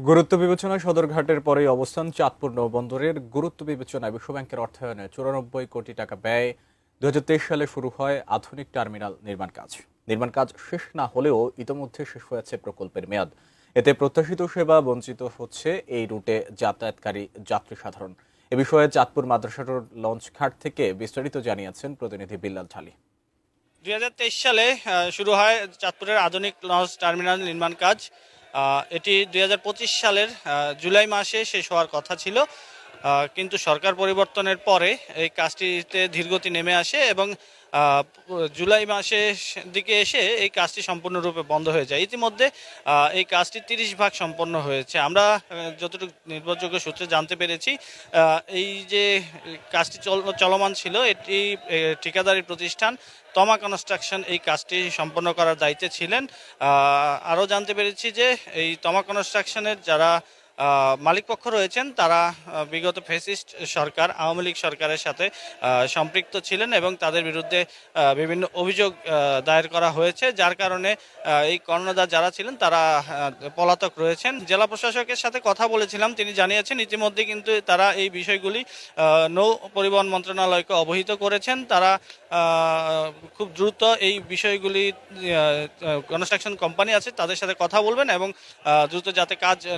গুরুত্ব বিবেচনায় সদরঘাটের পরেই অবস্থান চাঁদপুর নৌবন্দরের গুরুত্ব বিবেচনায় বিশ্বব্যাংকের অর্থায়নে 94 কোটি টাকা ব্যয় 2023 সালে শুরু হয় আধুনিক টার্মিনাল নির্মাণ কাজ শেষ না হলেও ইতোমধ্যে শেষ হয়েছে প্রকল্পের মেয়াদ। এতে প্রত্যাশিত সেবা বঞ্চিত হচ্ছে এই রুটে যাতায়াতকারী যাত্রী সাধারণ। এ বিষয়ে চাঁদপুর মাদ্রাসা রোড লঞ্চঘাট থেকে বিস্তারিত জানিয়েছেন প্রতিনিধি বিল্লাল ঢালী। 2023 সালে শুরু হয় চাঁদপুরের আধুনিক লঞ্চ টার্মিনাল নির্মাণ কাজ। এটি 2025 সালের জুলাই মাসে শেষ হওয়ার কথা ছিল, কিন্তু সরকার পরিবর্তনের পরে এই কাজটিতে ধীরগতি নেমে আসে এবং জুলাই মাসের দিকে এসে এই কাজটি সম্পূর্ণরূপে বন্ধ হয়ে যায়। ইতিমধ্যে এই কাজটি 30% সম্পন্ন হয়েছে। আমরা যতটুকু নির্ভরযোগ্য সূত্রে জানতে পেরেছি, এই যে কাজটি চলমান ছিল, এটি ঠিকাদারি প্রতিষ্ঠান তমা কনস্ট্রাকশন এই কাজটি সম্পন্ন করার দায়িত্বে ছিলেন। আরও জানতে পেরেছি যে এই তমা কনস্ট্রাকশনের যারা মালিকপক্ষ রয়েছেন তারা বিগত ফ্যাসিস্ট সরকার আওয়ামী লীগ সরকারের সাথে সম্পৃক্ত ছিলেন এবং তাদের বিরুদ্ধে বিভিন্ন অভিযোগ দায়ের করা হয়েছে, যার কারণে এই কর্ণধার যারা ছিলেন তারা পলাতক রয়েছেন। জেলা প্রশাসকের সাথে কথা বলেছিলাম, তিনি জানিয়েছেন ইতিমধ্যে কিন্তু তারা এই বিষয়গুলি নৌ পরিবহন মন্ত্রণালয়কে অবহিত করেছেন। তারা খুব দ্রুত এই বিষয়গুলি কনস্ট্রাকশন কোম্পানি আছে তাদের সাথে কথা বলবেন এবং দ্রুত যাতে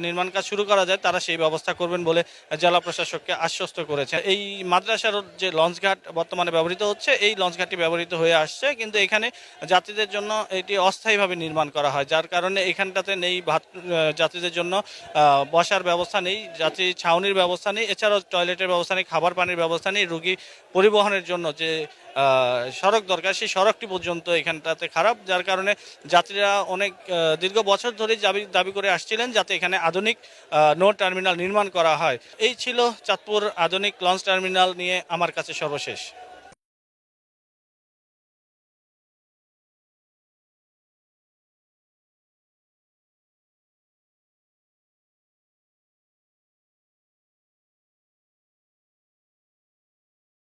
নির্মাণ কাজ শুরু করা যায় তারা সেই ব্যবস্থা করবেন বলে জেলা প্রশাসককে আশ্বস্ত করেছে। এই মাদ্রাসার যে লঞ্চঘাট বর্তমানে ব্যবহৃত হচ্ছে, এই লঞ্চঘাটটি ব্যবহৃত হয়ে আসছে, কিন্তু এখানে যাত্রীদের জন্য এটি অস্থায়ীভাবে নির্মাণ করা হয়, যার কারণে এখানটাতে নেই যাত্রীদের জন্য বসার ব্যবস্থা নেই, যাত্রী ছাউনির ব্যবস্থা নেই, এছাড়াও টয়লেটের ব্যবস্থা নেই, খাবার পানির ব্যবস্থা নেই। রোগী পরিবহনের জন্য যে সড়ক দরকার সেই সড়কটি পর্যন্ত এখানটাতে খারাপ, যার কারণে যাত্রীরা অনেক দীর্ঘ বছর ধরে দাবি করে আসছিলেন যাতে এখানে আধুনিক নৌ টার্মিনাল নির্মাণ করা হয়। এই ছিল চাঁদপুর আধুনিক লঞ্চ টার্মিনাল নিয়ে আমার কাছে সর্বশেষ।